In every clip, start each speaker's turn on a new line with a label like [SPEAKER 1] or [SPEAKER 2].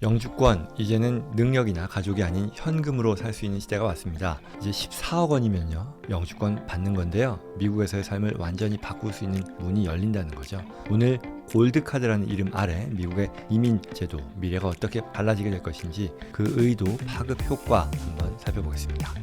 [SPEAKER 1] 영주권, 이제는 능력이나 가족이 아닌 현금으로 살 수 있는 시대가 왔습니다. 이제 14억 원이면요 영주권 받는 건데요, 미국에서의 삶을 완전히 바꿀 수 있는 문이 열린다는 거죠. 오늘 골드카드라는 이름 아래 미국의 이민 제도, 미래가 어떻게 달라지게 될 것인지, 그 의도, 파급 효과 한번 살펴보겠습니다.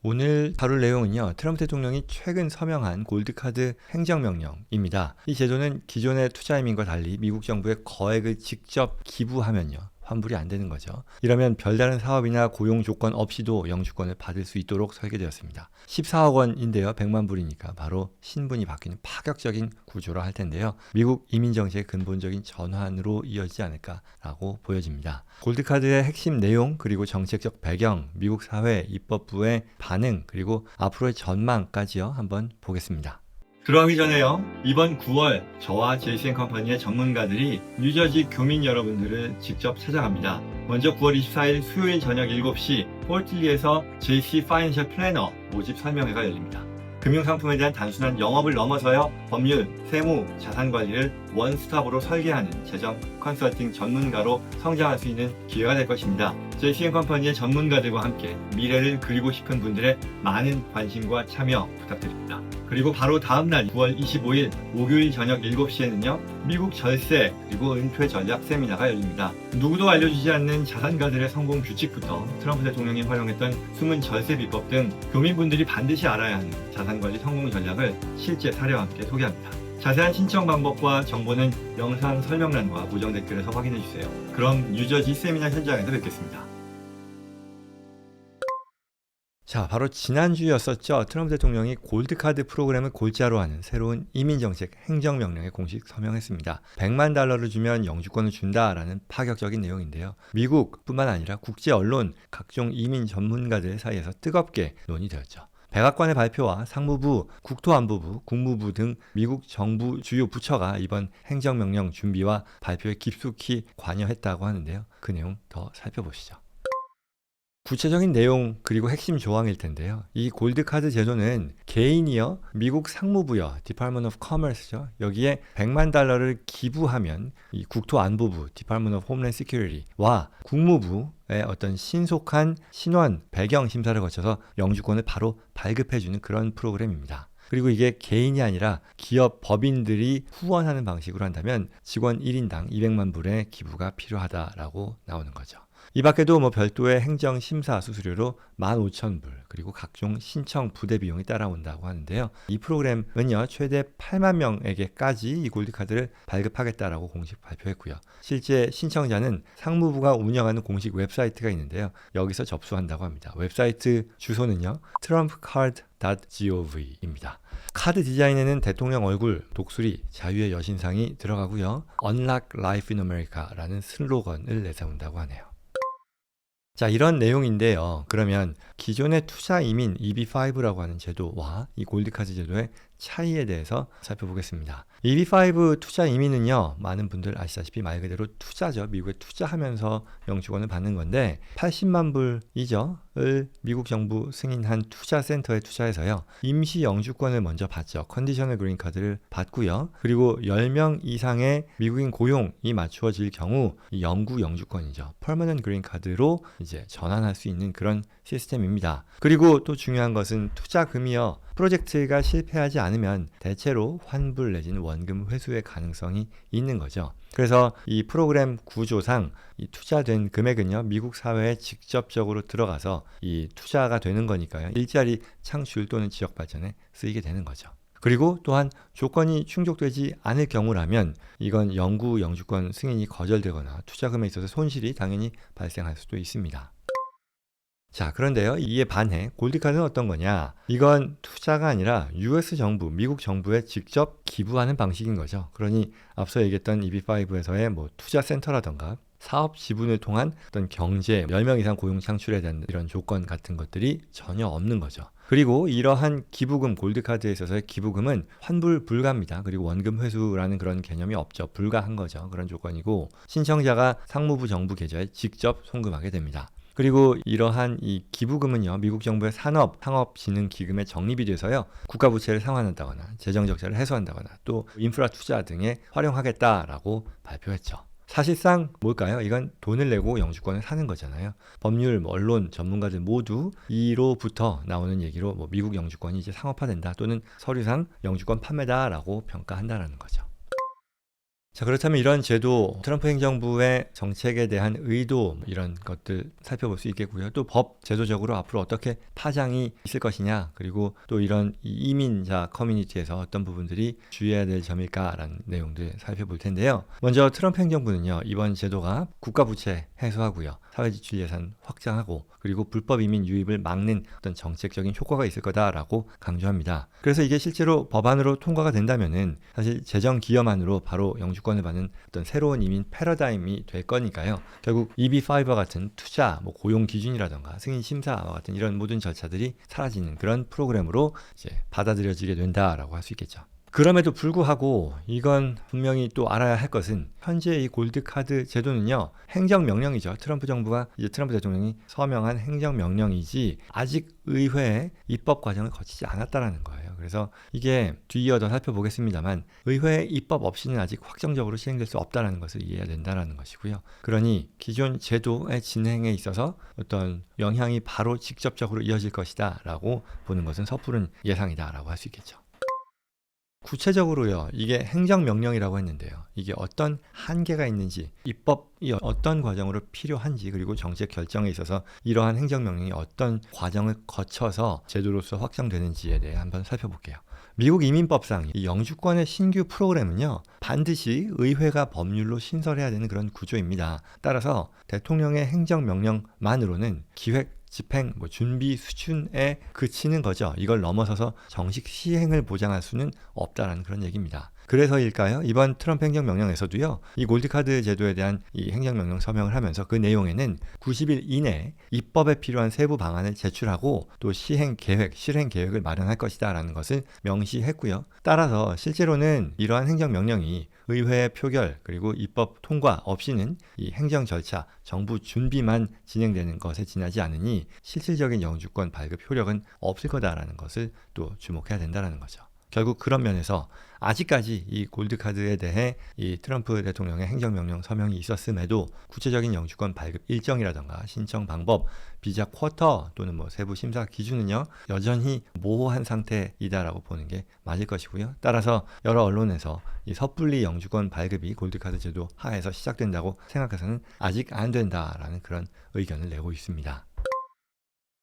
[SPEAKER 1] 오늘 다룰 내용은요, 트럼프 대통령이 최근 서명한 골드카드 행정명령입니다. 이 제도는 기존의 투자이민과 달리 미국 정부의 거액을 직접 기부하면요 환불이 안 되는 거죠. 이러면 별다른 사업이나 고용 조건 없이도 영주권을 받을 수 있도록 설계되었습니다. 14억 원인데요, 100만 불이니까 바로 신분이 바뀌는 파격적인 구조라 할 텐데요, 미국 이민 정책의 근본적인 전환으로 이어지지 않을까라고 보여집니다. 골드카드의 핵심 내용, 그리고 정책적 배경, 미국 사회, 입법부의 반응, 그리고 앞으로의 전망까지요 한번 보겠습니다. 들어가기 전에요, 이번 9월 저와 JC&컴퍼니의 전문가들이 뉴저지 교민 여러분들을 직접 찾아갑니다. 먼저 9월 24일 수요일 저녁 7시 포트리에서 JC 파이낸셜 플래너 모집 설명회가 열립니다. 금융상품에 대한 단순한 영업을 넘어서요, 법률, 세무, 자산관리를 원스톱으로 설계하는 재정 컨설팅 전문가로 성장할 수 있는 기회가 될 것입니다. JC&컴퍼니의 전문가들과 함께 미래를 그리고 싶은 분들의 많은 관심과 참여 부탁드립니다. 그리고 바로 다음날 9월 25일 목요일 저녁 7시에는요 미국 절세 그리고 은퇴 전략 세미나가 열립니다. 누구도 알려주지 않는 자산가들의 성공 규칙부터 트럼프 대통령이 활용했던 숨은 절세 비법 등 교민분들이 반드시 알아야 하는 자산관리 성공 전략을 실제 사례와 함께 소개합니다. 자세한 신청 방법과 정보는 영상 설명란과 고정 댓글에서 확인해주세요. 그럼 뉴저지 세미나 현장에서 뵙겠습니다. 자, 바로 지난주였었죠. 트럼프 대통령이 골드카드 프로그램을 골자로 하는 새로운 이민정책 행정명령에 공식 서명했습니다. 100만 달러를 주면 영주권을 준다라는 파격적인 내용인데요, 미국뿐만 아니라 국제 언론, 각종 이민 전문가들 사이에서 뜨겁게 논의되었죠. 백악관의 발표와 상무부, 국토안보부, 국무부 등 미국 정부 주요 부처가 이번 행정명령 준비와 발표에 깊숙이 관여했다고 하는데요, 그 내용 더 살펴보시죠. 구체적인 내용, 그리고 핵심 조항일 텐데요, 이 골드카드 제도는 개인이요, 미국 상무부요, Department of Commerce죠, 여기에 100만 달러를 기부하면 이 국토안보부, Department of Homeland Security와 국무부의 어떤 신속한 신원, 배경 심사를 거쳐서 영주권을 바로 발급해주는 그런 프로그램입니다. 그리고 이게 개인이 아니라 기업, 법인들이 후원하는 방식으로 한다면 직원 1인당 200만 불의 기부가 필요하다라고 나오는 거죠. 이 밖에도 별도의 행정 심사 수수료로 15,000불, 그리고 각종 신청 부대 비용이 따라온다고 하는데요, 이 프로그램은요 최대 8만 명에게까지 이 골드카드를 발급하겠다라고 공식 발표했고요, 실제 신청자는 상무부가 운영하는 공식 웹사이트가 있는데요, 여기서 접수한다고 합니다. 웹사이트 주소는요 trumpcard.gov입니다. 카드 디자인에는 대통령 얼굴, 독수리, 자유의 여신상이 들어가고요, Unlock Life in America라는 슬로건을 내세운다고 하네요. 자, 이런 내용인데요, 그러면 기존의 투자 이민 EB5라고 하는 제도와 이 골드카드 제도의 차이에 대해서 살펴보겠습니다. EB5 투자 이민은요, 많은 분들 아시다시피 말 그대로 투자죠. 미국에 투자하면서 영주권을 받는 건데 80만 불이죠. 을 미국 정부 승인한 투자센터에 투자해서요, 임시 영주권을 먼저 받죠. 컨디셔널 그린카드를 받고요, 그리고 10명 이상의 미국인 고용이 맞추어질 경우 이 영구 영주권이죠, 퍼머넌트 그린카드로 이제 전환할 수 있는 그런 시스템입니다. 그리고 또 중요한 것은 투자금이요, 프로젝트가 실패하지 않으면 대체로 환불 내지는 원금 회수의 가능성이 있는 거죠. 그래서 이 프로그램 구조상 이 투자된 금액은요, 미국 사회에 직접적으로 들어가서 이 투자가 되는 거니까요, 일자리 창출 또는 지역 발전에 쓰이게 되는 거죠. 그리고 또한 조건이 충족되지 않을 경우라면 이건 영구 영주권 승인이 거절되거나 투자금에 있어서 손실이 당연히 발생할 수도 있습니다. 자, 그런데요, 이에 반해 골드카드는 어떤 거냐, 이건 투자가 아니라 US 정부, 미국 정부에 직접 기부하는 방식인 거죠. 그러니 앞서 얘기했던 EB5에서의 투자센터라던가 사업 지분을 통한 어떤 경제, 10명 이상 고용 창출에 대한 이런 조건 같은 것들이 전혀 없는 거죠. 그리고 이러한 기부금, 골드카드에 있어서의 기부금은 환불 불가입니다. 그리고 원금 회수라는 그런 개념이 없죠. 불가한 거죠. 그런 조건이고, 신청자가 상무부 정부 계좌에 직접 송금하게 됩니다. 그리고 이러한 이 기부금은요, 미국 정부의 상업진흥기금에 적립이 돼서요, 국가 부채를 상환한다거나 재정 적자를 해소한다거나 또 인프라 투자 등에 활용하겠다라고 발표했죠. 사실상 뭘까요? 이건 돈을 내고 영주권을 사는 거잖아요. 법률, 언론, 전문가들 모두 이로부터 나오는 얘기로 미국 영주권이 이제 상업화된다 또는 서류상 영주권 판매다라고 평가한다라는 거죠. 자, 그렇다면 이런 제도, 트럼프 행정부의 정책에 대한 의도 이런 것들 살펴볼 수 있겠고요. 또 법 제도적으로 앞으로 어떻게 파장이 있을 것이냐, 그리고 또 이런 이민자 커뮤니티에서 어떤 부분들이 주의해야 될 점일까라는 내용들 살펴볼 텐데요. 먼저 트럼프 행정부는요, 이번 제도가 국가 부채 해소하고요, 사회지출 예산 확장하고 그리고 불법 이민 유입을 막는 어떤 정책적인 효과가 있을 거다라고 강조합니다. 그래서 이게 실제로 법안으로 통과가 된다면은 사실 재정 기여만으로 바로 영주권을 받는 어떤 새로운 이민 패러다임이 될 거니까요. 결국 EB5와 같은 투자, 고용 기준이라던가 승인 심사와 같은 이런 모든 절차들이 사라지는 그런 프로그램으로 이제 받아들여지게 된다라고 할 수 있겠죠. 그럼에도 불구하고 이건 분명히 또 알아야 할 것은 현재 이 골드카드 제도는요, 행정명령이죠. 트럼프 정부가 이제 트럼프 대통령이 서명한 행정명령이지 아직 의회의 입법 과정을 거치지 않았다라는 거예요. 그래서 이게 뒤이어 더 살펴보겠습니다만 의회의 입법 없이는 아직 확정적으로 시행될 수 없다는 것을 이해해야 된다는 것이고요. 그러니 기존 제도의 진행에 있어서 어떤 영향이 바로 직접적으로 이어질 것이다 라고 보는 것은 섣부른 예상이다 라고 할 수 있겠죠. 구체적으로요, 이게 행정명령이라고 했는데요, 이게 어떤 한계가 있는지, 입법이 어떤 과정으로 필요한지, 그리고 정책 결정에 있어서 이러한 행정명령이 어떤 과정을 거쳐서 제도로서 확정되는지에 대해 한번 살펴볼게요. 미국 이민법상 이 영주권의 신규 프로그램은요, 반드시 의회가 법률로 신설해야 되는 그런 구조입니다. 따라서 대통령의 행정명령만으로는 기획, 집행, 준비 수준에 그치는 거죠. 이걸 넘어서서 정식 시행을 보장할 수는 없다라는 그런 얘기입니다. 그래서일까요? 이번 트럼프 행정명령에서도요, 이 골드카드 제도에 대한 이 행정명령 서명을 하면서 그 내용에는 90일 이내에 입법에 필요한 세부 방안을 제출하고 또 시행 계획, 실행 계획을 마련할 것이다 라는 것을 명시했고요. 따라서 실제로는 이러한 행정명령이 의회의 표결 그리고 입법 통과 없이는 이 행정 절차, 정부 준비만 진행되는 것에 지나지 않으니 실질적인 영주권 발급 효력은 없을 거다라는 것을 또 주목해야 된다는 거죠. 결국 그런 면에서 아직까지 이 골드카드에 대해 이 트럼프 대통령의 행정명령 서명이 있었음에도 구체적인 영주권 발급 일정이라던가 신청 방법, 비자 쿼터 또는 세부 심사 기준은요, 여전히 모호한 상태이다라고 보는 게 맞을 것이고요. 따라서 여러 언론에서 이 섣불리 영주권 발급이 골드카드 제도 하에서 시작된다고 생각해서는 아직 안 된다라는 그런 의견을 내고 있습니다.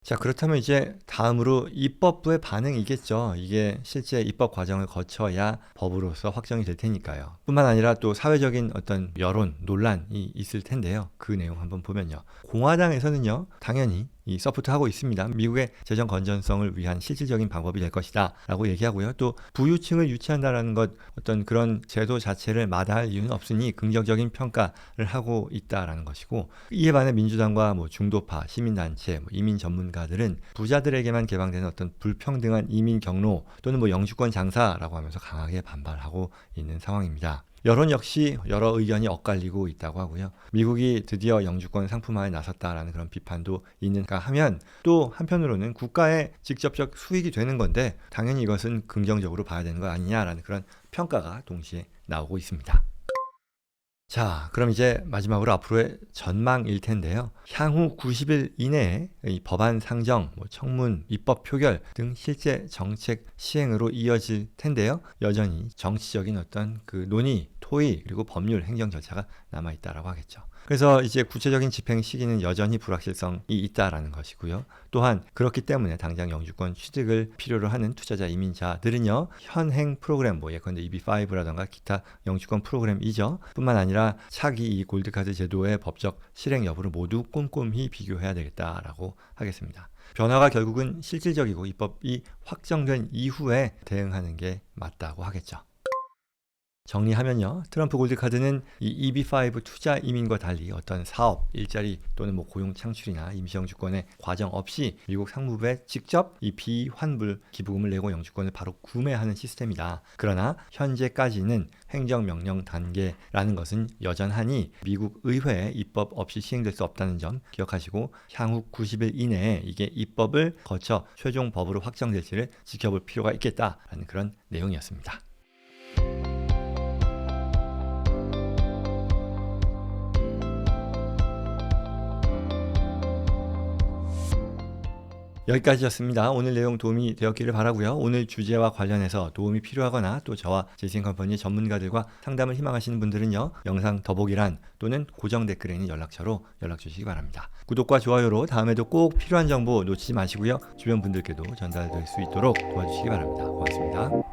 [SPEAKER 1] 자, 그렇다면 이제 다음으로 입법부의 반응이겠죠. 이게 실제 입법 과정을 거쳐야 법으로서 확정이 될 테니까요. 뿐만 아니라 또 사회적인 어떤 여론, 논란이 있을 텐데요. 그 내용 한번 보면요. 공화당에서는요, 당연히 이 서포트하고 있습니다. 미국의 재정 건전성을 위한 실질적인 방법이 될 것이다 라고 얘기하고요. 또 부유층을 유치한다는 것, 어떤 그런 제도 자체를 마다할 이유는 없으니 긍정적인 평가를 하고 있다라는 것이고, 이에 반해 민주당과 중도파, 시민단체, 이민 전문가들은 부자들에게만 개방되는 어떤 불평등한 이민 경로 또는 영주권 장사라고 하면서 강하게 반발하고 있는 상황입니다. 여론 역시 여러 의견이 엇갈리고 있다고 하고요. 미국이 드디어 영주권 상품화에 나섰다라는 그런 비판도 있는가 하면, 또 한편으로는 국가의 직접적 수익이 되는 건데 당연히 이것은 긍정적으로 봐야 되는 거 아니냐라는 그런 평가가 동시에 나오고 있습니다. 자, 그럼 이제 마지막으로 앞으로의 전망일 텐데요. 향후 90일 이내에 이 법안 상정, 청문, 입법 표결 등 실제 정책 시행으로 이어질 텐데요. 여전히 정치적인 어떤 그 논의, 토의, 그리고 법률, 행정 절차가 남아있다라고 하겠죠. 그래서 이제 구체적인 집행 시기는 여전히 불확실성이 있다라는 것이고요. 또한 그렇기 때문에 당장 영주권 취득을 필요로 하는 투자자 이민자들은요, 현행 프로그램, 예컨대 EB5라던가 기타 영주권 프로그램이죠. 뿐만 아니라 차기 이 골드카드 제도의 법적 실행 여부를 모두 꼼꼼히 비교해야 되겠다라고 하겠습니다. 변화가 결국은 실질적이고 입법이 확정된 이후에 대응하는 게 맞다고 하겠죠. 정리하면요. 트럼프 골드카드는 이 EB5 투자 이민과 달리 어떤 사업, 일자리 또는 고용 창출이나 임시영주권의 과정 없이 미국 상무부에 직접 이 비환불 기부금을 내고 영주권을 바로 구매하는 시스템이다. 그러나 현재까지는 행정명령 단계라는 것은 여전하니 미국 의회에 입법 없이 시행될 수 없다는 점 기억하시고 향후 90일 이내에 이게 입법을 거쳐 최종 법으로 확정될지를 지켜볼 필요가 있겠다라는 그런 내용이었습니다. 여기까지였습니다. 오늘 내용 도움이 되었기를 바라고요. 오늘 주제와 관련해서 도움이 필요하거나 또 저와 제이슨컴퍼니 전문가들과 상담을 희망하시는 분들은요. 영상 더보기란 또는 고정 댓글에 있는 연락처로 연락 주시기 바랍니다. 구독과 좋아요로 다음에도 꼭 필요한 정보 놓치지 마시고요. 주변 분들께도 전달될 수 있도록 도와주시기 바랍니다. 고맙습니다.